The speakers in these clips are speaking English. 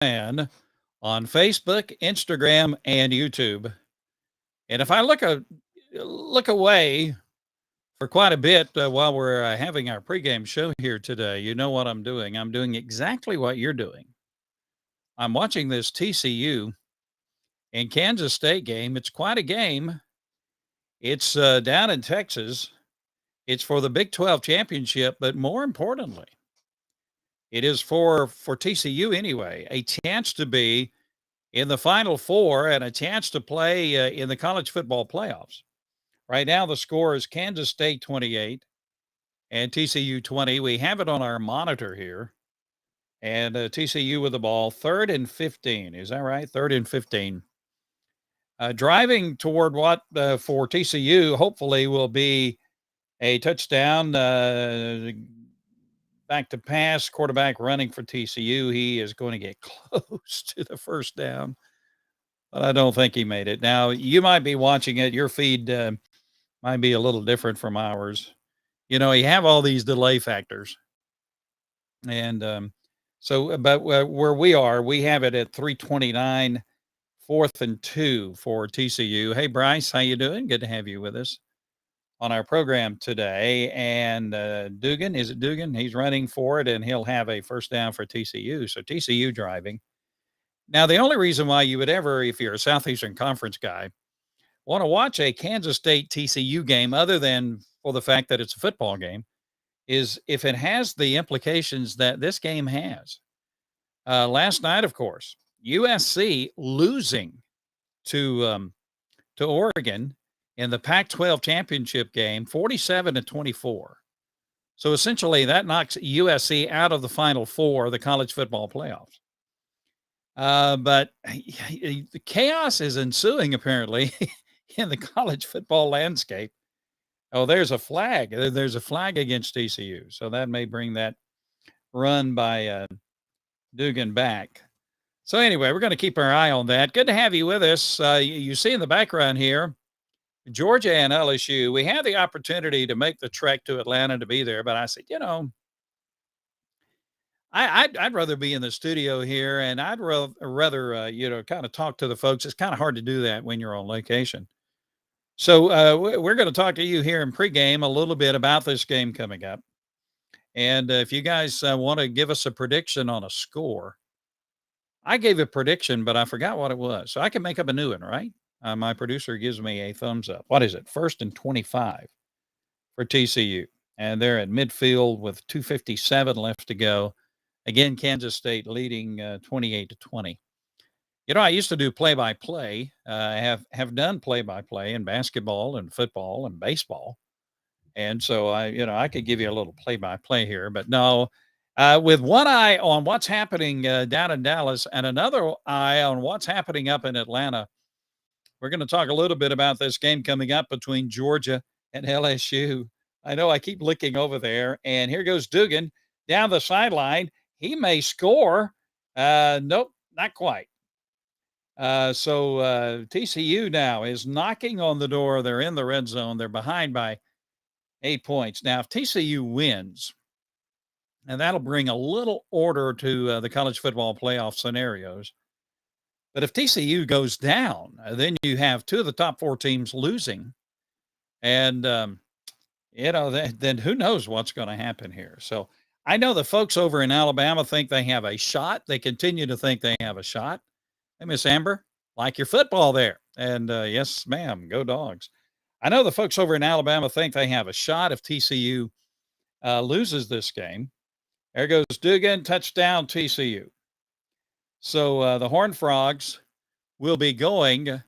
Man on Facebook, Instagram, and YouTube. And if I look away for quite a bit while we're having our pregame show here today, you know what I'm doing. I'm doing exactly what you're doing. I'm watching this TCU and Kansas State game. It's quite a game. It's down in Texas. It's for the Big 12 championship, but more importantly, it is for TCU anyway, a chance to be in the Final Four and a chance to play in the college football playoffs. Right now, the score is Kansas State 28 and TCU 20. We have it on our monitor here. And TCU with the ball, 3rd and 15. Is that right? 3rd and 15. Driving toward what for TCU hopefully will be a touchdown. Back to pass, quarterback running for TCU. He is going to get close to the first down, but I don't think he made it. Now, you might be watching it. Your feed might be a little different from ours. You know, you have all these delay factors. And but where we are, we have it at 3:29, 4th and 2 for TCU. Hey, Bryce, how you doing? Good to have you with us on our program today. And Dugan, is it Dugan? He's running for it, and he'll have a first down for TCU. So TCU driving. Now, the only reason why you would ever, if you're a Southeastern Conference guy, want to watch a Kansas State TCU game other than for the fact that it's a football game is if it has the implications that this game has. Last night, of course, USC losing to Oregon in the Pac-12 championship game, 47-24. So essentially, that knocks USC out of the Final Four of the college football playoffs. But the chaos is ensuing apparently in the college football landscape. Oh, there's a flag. There's a flag against TCU. So that may bring that run by Dugan back. So anyway, we're going to keep our eye on that. Good to have you with us. You see in the background here, Georgia and LSU. We had the opportunity to make the trek to Atlanta to be there, but I said, I'd rather be in the studio here, and I'd rather kind of talk to the folks. It's kind of hard to do that when you're on location. So we're going to talk to you here in pregame a little bit about this game coming up. And if you guys want to give us a prediction on a score, I gave a prediction, but I forgot what it was. So I can make up a new one, right? My producer gives me a thumbs up. What is it? 1st and 25 for TCU. And they're at midfield with 2:57 left to go. Again, Kansas State leading 28-20. I used to do play-by-play. I have done play-by-play in basketball and football and baseball. And so I could give you a little play-by-play here, but no, with one eye on what's happening down in Dallas and another eye on what's happening up in Atlanta, we're going to talk a little bit about this game coming up between Georgia and LSU. I know I keep looking over there, and here goes Dugan down the sideline. He may score. Nope, not quite. So TCU now is knocking on the door. They're in the red zone. They're behind by 8 points. Now, if TCU wins, and that'll bring a little order to the college football playoff scenarios. But if TCU goes down, then you have 2 of the top 4 teams losing. And, then who knows what's going to happen here. So I know the folks over in Alabama think they have a shot. They continue to think they have a shot. Hey, Miss Amber, like your football there. And yes, ma'am, go Dogs. I know the folks over in Alabama think they have a shot if TCU loses this game. There goes Dugan, touchdown TCU. So the Horned Frogs will be going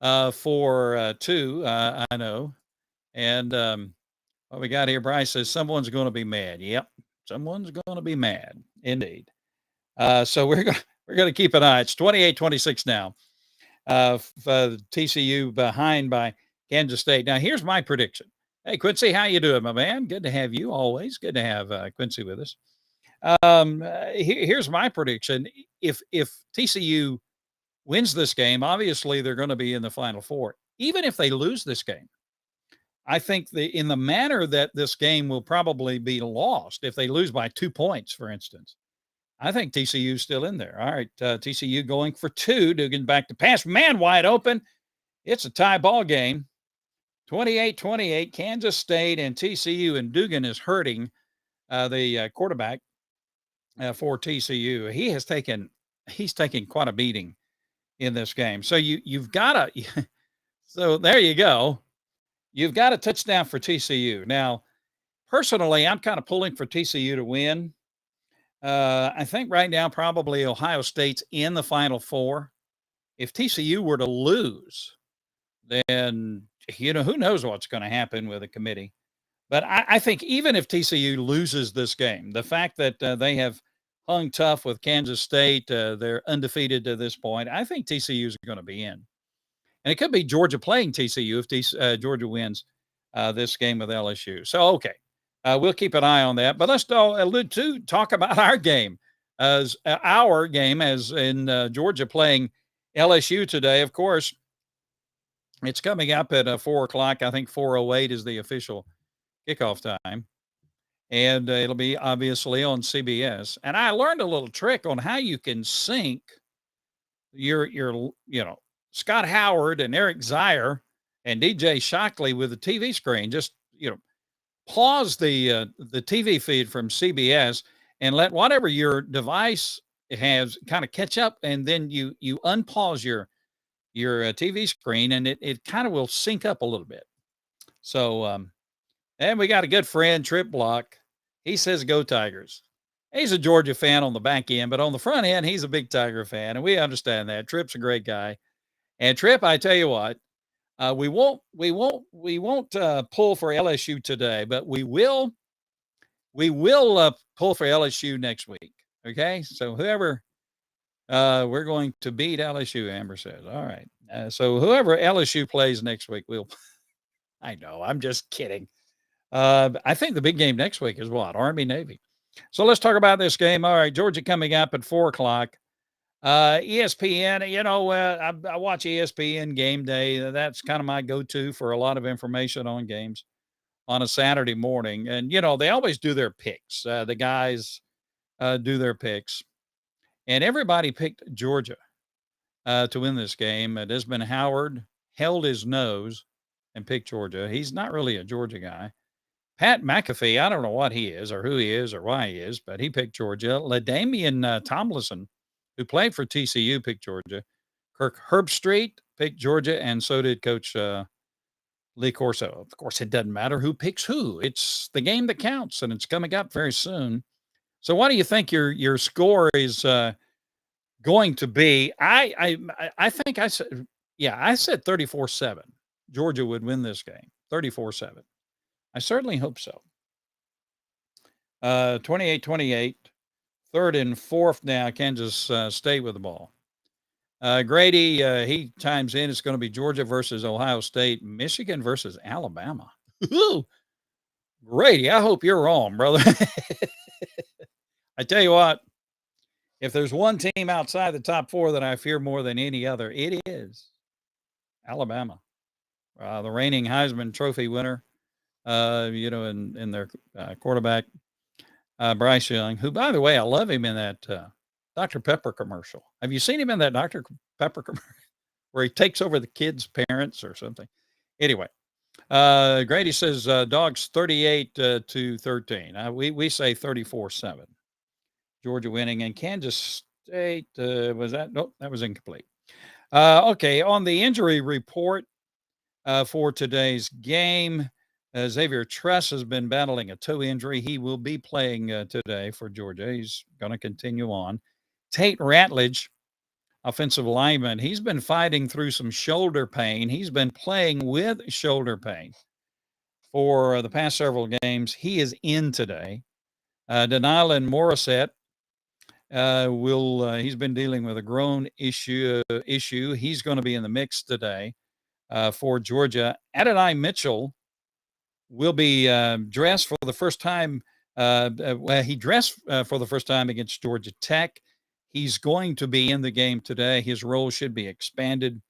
for 2, I know. And what we got here, Bryce says someone's going to be mad. Yep, someone's going to be mad, indeed. So we're going to keep an eye. It's 28-26 now. TCU behind by Kansas State. Now, here's my prediction. Hey, Quincy, how you doing, my man? Good to have you always. Good to have Quincy with us. Here's my prediction. If TCU wins this game, obviously they're going to be in the Final Four. Even if they lose this game, I think in the manner that this game will probably be lost, if they lose by 2 points, for instance, I think TCU's still in there. All right, TCU going for two. Dugan back to pass. Man wide open. It's a tie ball game. 28-28. Kansas State and TCU, and Dugan is hurting the quarterback for TCU. He's taken quite a beating in this game. So you've got to. So there you go. You've got a touchdown for TCU. Now, personally, I'm kind of pulling for TCU to win. I think right now probably Ohio State's in the Final Four. If TCU were to lose, then who knows what's going to happen with the committee. But I think even if TCU loses this game, the fact that they have hung tough with Kansas State, they're undefeated to this point. I think TCU is going to be in, and it could be Georgia playing TCU if Georgia wins this game with LSU. So okay, we'll keep an eye on that. But let's talk about our game as in Georgia playing LSU today. Of course, it's coming up at 4 o'clock. I think 4:08 is the official kickoff time. And it'll be obviously on CBS. And I learned a little trick on how you can sync your Scott Howard and Eric Zeier and DJ Shockley with the TV screen. Just, pause the TV feed from CBS and let whatever your device has kind of catch up. And then you unpause your TV screen and it kind of will sync up a little bit. So, and we got a good friend, Trip Block. He says, go Tigers. He's a Georgia fan on the back end, but on the front end, he's a big Tiger fan. And we understand that. Trip's a great guy. And Trip, I tell you what, we won't pull for LSU today, but we will pull for LSU next week. Okay. So whoever, we're going to beat LSU, Amber says. All right. So whoever LSU plays next week, I know, I'm just kidding. I think the big game next week is what? Army, Navy. So let's talk about this game. All right, Georgia coming up at 4 o'clock. ESPN, I watch ESPN Game Day. That's kind of my go-to for a lot of information on games on a Saturday morning. And, they always do their picks. The guys do their picks. And everybody picked Georgia to win this game. Desmond Howard held his nose and picked Georgia. He's not really a Georgia guy. Pat McAfee, I don't know what he is or who he is or why he is, but he picked Georgia. LaDainian Tomlinson, who played for TCU, picked Georgia. Kirk Herbstreit picked Georgia, and so did Coach Lee Corso. Of course, it doesn't matter who picks who. It's the game that counts, and it's coming up very soon. So what do you think your score is going to be? I think I said 34-7. Georgia would win this game, 34-7. I certainly hope so. 28-28, third and fourth now, Kansas State with the ball. Grady, he chimes in. It's going to be Georgia versus Ohio State, Michigan versus Alabama. Grady, I hope you're wrong, brother. I tell you what, if there's one team outside the top four that I fear more than any other, it is Alabama. The reigning Heisman Trophy winner. In their quarterback, Bryce Young, who, by the way, I love him in that Dr. Pepper commercial. Have you seen him in that Dr. Pepper commercial where he takes over the kids' parents or something? Anyway, Grady says Dogs 38-13. We say 34-7. Georgia winning, and Kansas State was that? Nope, that was incomplete. Okay, on the injury report for today's game. Xavier Truss has been battling a toe injury. He will be playing today for Georgia. He's going to continue on. Tate Ratledge, offensive lineman, he's been fighting through some shoulder pain. He's been playing with shoulder pain for the past several games. He is in today. Denylin Morissette he's been dealing with a groin issue. He's going to be in the mix today for Georgia. Adonai Mitchell will be dressed for the first time. He dressed for the first time against Georgia Tech. He's going to be in the game today. His role should be expanded.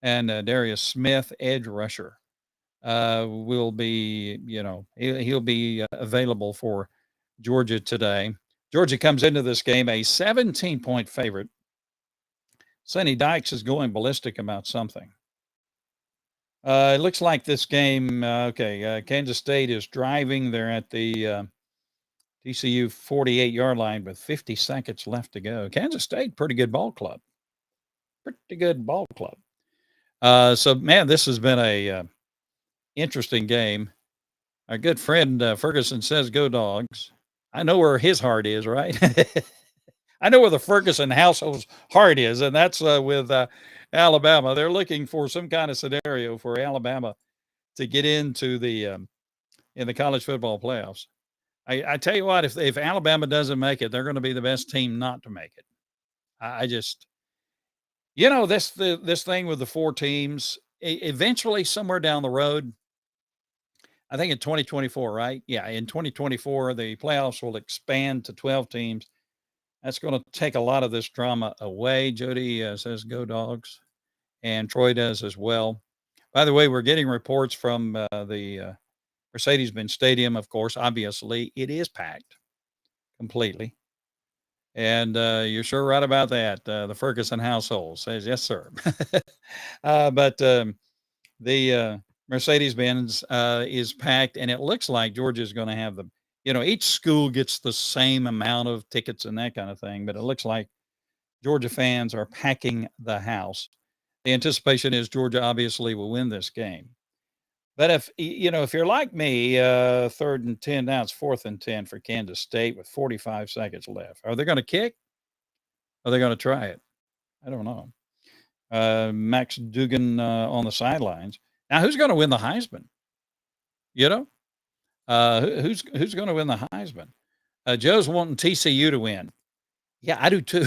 And Darius Smith, edge rusher, will be, he'll be available for Georgia today. Georgia comes into this game a 17-point favorite. Sonny Dykes is going ballistic about something. It looks like this game, Kansas State is driving. They're at the TCU 48-yard line with 50 seconds left to go. Kansas State, pretty good ball club. Pretty good ball club. So, man, this has been a interesting game. Our good friend Ferguson says, "Go Dogs." I know where his heart is, right? I know where the Ferguson household's heart is, and that's with Alabama. They're looking for some kind of scenario for Alabama to get into the in the college football playoffs. I tell you what, if Alabama doesn't make it, they're going to be the best team not to make it. I just, this thing with the four teams. Eventually, somewhere down the road, I think in 2024, right? Yeah, in 2024, the playoffs will expand to 12 teams. That's going to take a lot of this drama away. Jody says, "Go Dogs," and Troy does as well. By the way, we're getting reports from the Mercedes-Benz Stadium. Of course, obviously, it is packed completely, and you're sure right about that. The Ferguson household says, "Yes, sir." But the Mercedes-Benz is packed, and it looks like Georgia is going to have each school gets the same amount of tickets and that kind of thing, but it looks like Georgia fans are packing the house. The anticipation is Georgia obviously will win this game. But if you're like me, 3rd and 10, now it's 4th and 10 for Kansas State with 45 seconds left. Are they going to kick? Are they going to try it? I don't know. Max Duggan on the sidelines. Now, who's going to win the Heisman? Who's going to win the Heisman? Joe's wanting TCU to win. Yeah, I do too.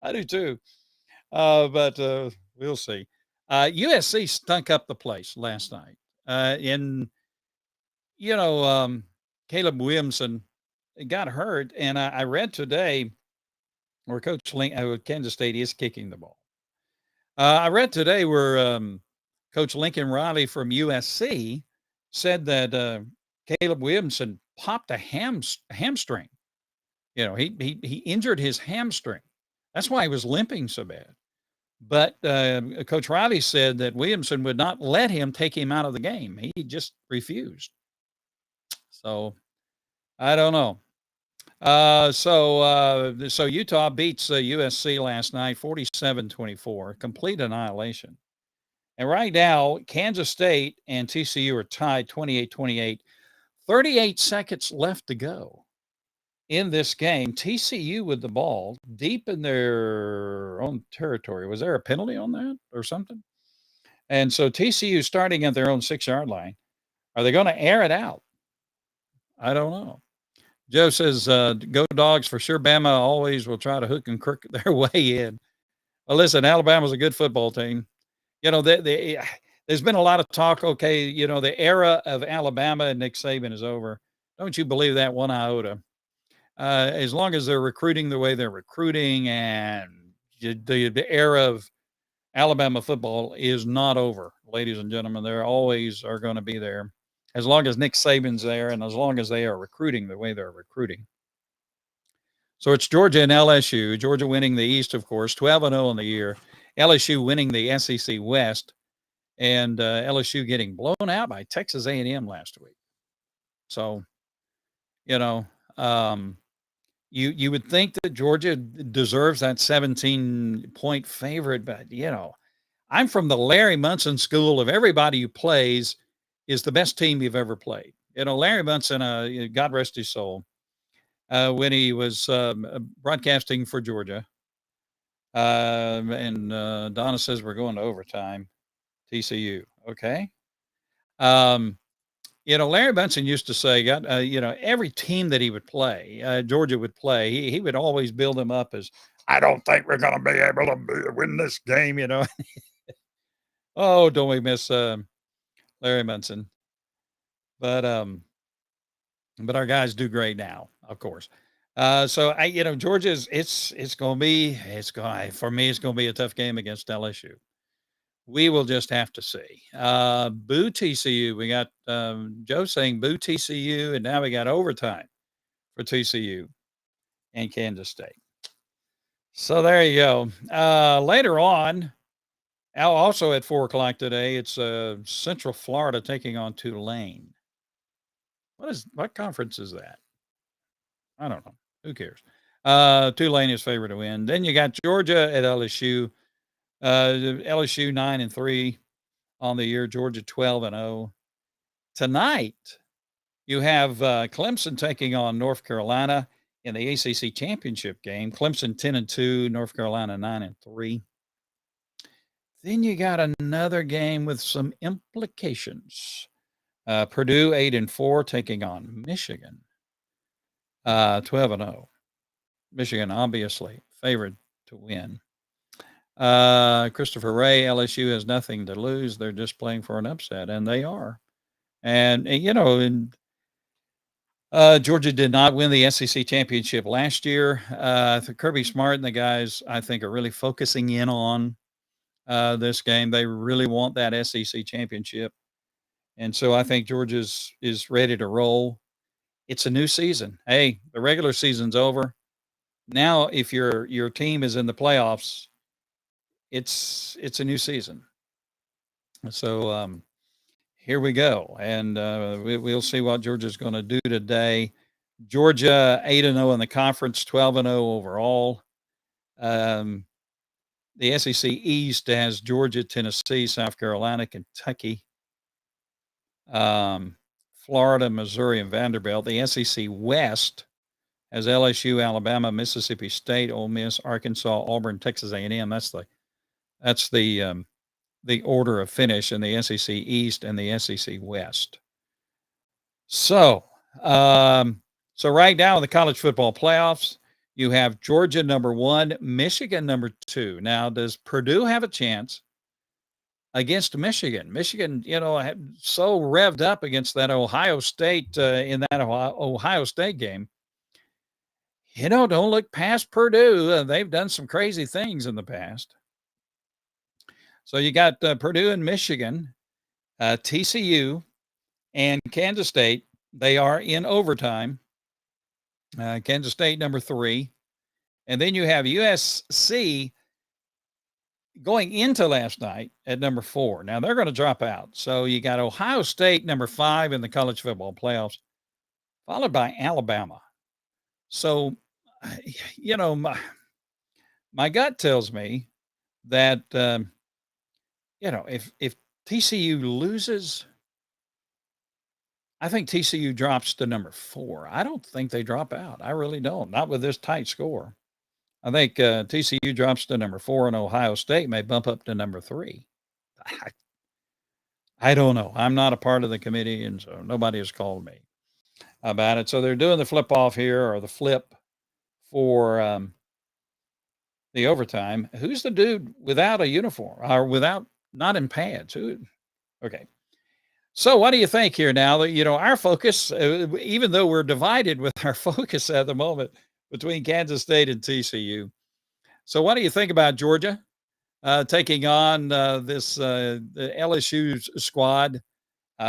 I do too. But we'll see. USC stunk up the place last night. And, Caleb Williamson got hurt. And I read today where Coach Kansas State is kicking the ball. I read today where Coach Lincoln Riley from USC said that Caleb Williamson popped a hamstring. He injured his hamstring. That's why he was limping so bad. But Coach Riley said that Williamson would not let him take him out of the game. He just refused. So I don't know. So Utah beats USC last night, 47-24, complete annihilation. And right now, Kansas State and TCU are tied 28-28, 38 seconds left to go in this game. TCU with the ball deep in their own territory. Was there a penalty on that or something? And so TCU starting at their own 6-yard line. Are they going to air it out? I don't know. Joe says, "Go Dogs for sure. Bama always will try to hook and crook their way in." Well, listen, Alabama's a good football team. There's been a lot of talk. Okay, the era of Alabama and Nick Saban is over. Don't you believe that one iota? As long as they're recruiting the way they're recruiting, and the era of Alabama football is not over, ladies and gentlemen. They always are going to be there as long as Nick Saban's there and as long as they are recruiting the way they're recruiting. So it's Georgia and LSU. Georgia winning the East, of course, 12-0 in the year. LSU winning the SEC West, and LSU getting blown out by Texas A&M last week. So, you would think that Georgia deserves that 17-point favorite, but I'm from the Larry Munson school of everybody who plays is the best team you've ever played. Larry Munson, God rest his soul, when he was broadcasting for Georgia, and Donna says we're going to overtime, TCU. Okay. Larry Munson used to say, every team that he would play, Georgia would play, he would always build them up as, I don't think we're going to be able to win this game, Oh, don't we miss Larry Munson? But our guys do great now, of course. So Georgia's it's going to be for me it's going to be a tough game against LSU. We will just have to see. Boo TCU. We got Joe saying boo TCU, and now we got overtime for TCU and Kansas State. So there you go. Later on, also at 4 o'clock today, it's Central Florida taking on Tulane. What conference is that? I don't know. Who cares? Tulane is favored to win. Then you got Georgia at LSU. LSU 9-3 on the year. Georgia 12-0. Tonight, you have Clemson taking on North Carolina in the ACC championship game. Clemson 10-2, North Carolina 9-3. Then you got another game with some implications. Purdue 8-4 taking on Michigan 12-0. Michigan obviously favored to win. Christopher Ray, LSU has nothing to lose. They're just playing for an upset, and they are. And Georgia did not win the SEC championship last year. Kirby Smart and the guys, I think, are really focusing in on this game. They really want that SEC championship. And so I think Georgia is ready to roll. It's a new season. Hey, the regular season's over. Now, if your team is in the playoffs, it's a new season. So here we go, and we'll see what Georgia's going to do today. Georgia 8-0 in the conference, 12-0 overall. The SEC East has Georgia, Tennessee, South Carolina, Kentucky, Florida, Missouri, and Vanderbilt. The SEC West has LSU, Alabama, Mississippi State, Ole Miss, Arkansas, Auburn, Texas A&M. That's the order of finish in the SEC East and the SEC West. So right now in the college football playoffs, you have Georgia number 1, Michigan number 2. Now, does Purdue have a chance against Michigan? Michigan, so revved up against that Ohio State in that Ohio State game. Don't look past Purdue. They've done some crazy things in the past. So you got Purdue and Michigan, TCU, and Kansas State. They are in overtime. Kansas State number 3. And then you have USC going into last night at number 4. Now they're going to drop out. So you got Ohio State number 5 in the college football playoffs, followed by Alabama. So, my gut tells me that, if TCU loses, I think TCU drops to number 4. I don't think they drop out. I really don't. Not with this tight score. I think TCU drops to number 4, and Ohio State may bump up to number 3. I don't know. I'm not a part of the committee, and so nobody has called me about it. So they're doing the flip off here, or the flip for the overtime. Who's the dude without a uniform or not in pads? Okay. So what do you think here now that, our focus, even though we're divided with our focus at the moment between Kansas State and TCU. So what do you think about Georgia taking on the LSU squad?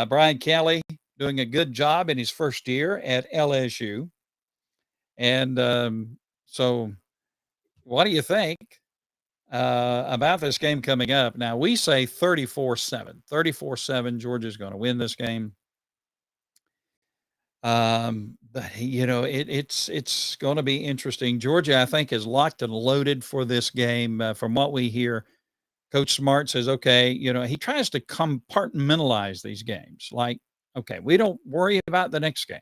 Brian Kelly doing a good job in his first year at LSU. And so what do you think about this game coming up? Now, we say 34-7. 34-7, Georgia's going to win this game. But it's going to be interesting. Georgia, I think, is locked and loaded for this game. From what we hear, Coach Smart says, okay, he tries to compartmentalize these games. Like, okay, we don't worry about the next game.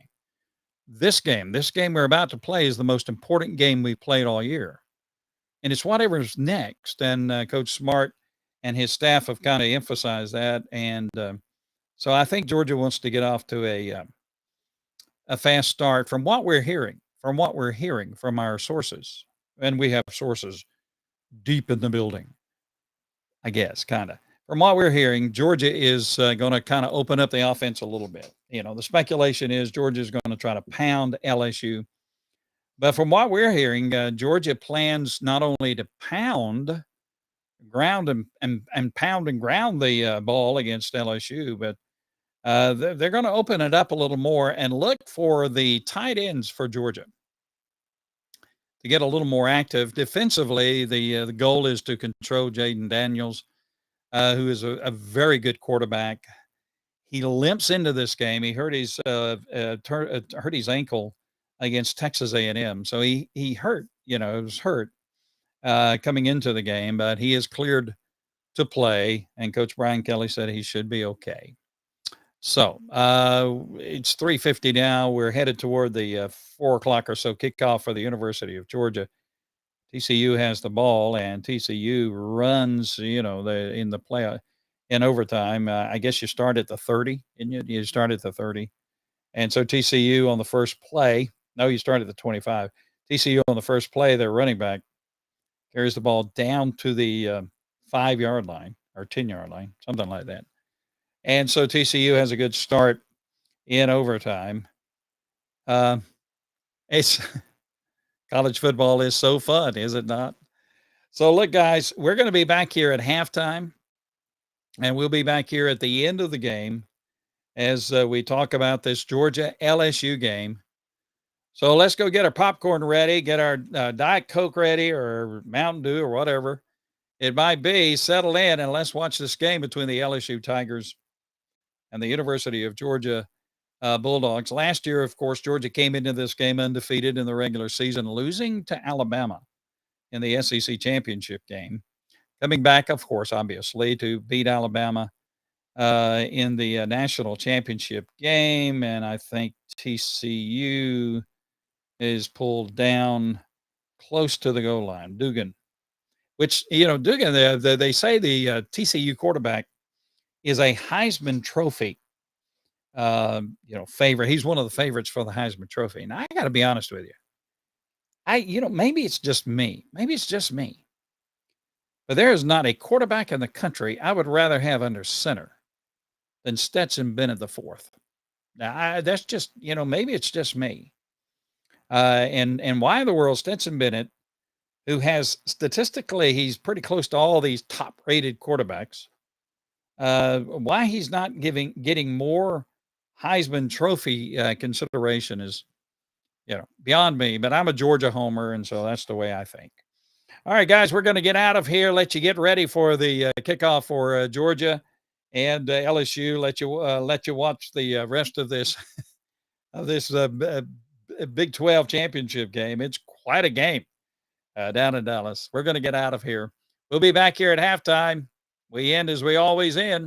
This game we're about to play is the most important game we've played all year. And it's whatever's next. And Coach Smart and his staff have kind of emphasized that. And so I think Georgia wants to get off to a fast start from what we're hearing from our sources. And we have sources deep in the building, I guess, kind of. From what we're hearing, Georgia is going to kind of open up the offense a little bit. The speculation is Georgia is going to try to pound LSU. But from what we're hearing, Georgia plans not only to ground the ball against LSU, but They're going to open it up a little more and look for the tight ends for Georgia to get a little more active defensively. The goal is to control Jaden Daniels, who is a very good quarterback. He limps into this game. He hurt his ankle against Texas A&M, so he hurt. It was hurt coming into the game, but he is cleared to play, and Coach Brian Kelly said he should be okay. So it's 3:50 now. We're headed toward the 4 o'clock or so kickoff for the University of Georgia. TCU has the ball, and TCU runs. In the play in overtime. I guess you start at the 30, and you start at the 30, and so TCU on the first play. No, you start at the 25. TCU on the first play, their running back carries the ball down to the 5-yard line or 10-yard line, something like that. And so TCU has a good start in overtime. It's college football is so fun, is it not? So look, guys, we're going to be back here at halftime, and we'll be back here at the end of the game as we talk about this Georgia LSU game. So let's go get our popcorn ready, get our Diet Coke ready, or Mountain Dew, or whatever it might be. Settle in, and let's watch this game between the LSU Tigers and the University of Georgia Bulldogs. Last year, of course, Georgia came into this game undefeated in the regular season, losing to Alabama in the SEC championship game. Coming back, of course, obviously, to beat Alabama in the national championship game. And I think TCU is pulled down close to the goal line. Dugan, which, Dugan, they say the TCU quarterback is a Heisman Trophy, favorite. He's one of the favorites for the Heisman Trophy. And I got to be honest with you. Maybe it's just me. But there is not a quarterback in the country I would rather have under center than Stetson Bennett IV. Now, that's just, maybe it's just me. And why in the world Stetson Bennett, who has statistically, he's pretty close to all these top-rated quarterbacks, why he's not getting more Heisman Trophy consideration is, beyond me. But I'm a Georgia homer, and so that's the way I think. All right, guys, we're going to get out of here. Let you get ready for the kickoff for Georgia and LSU. Let you watch the rest of this Big 12 championship game. It's quite a game down in Dallas. We're going to get out of here. We'll be back here at halftime. We end as we always end.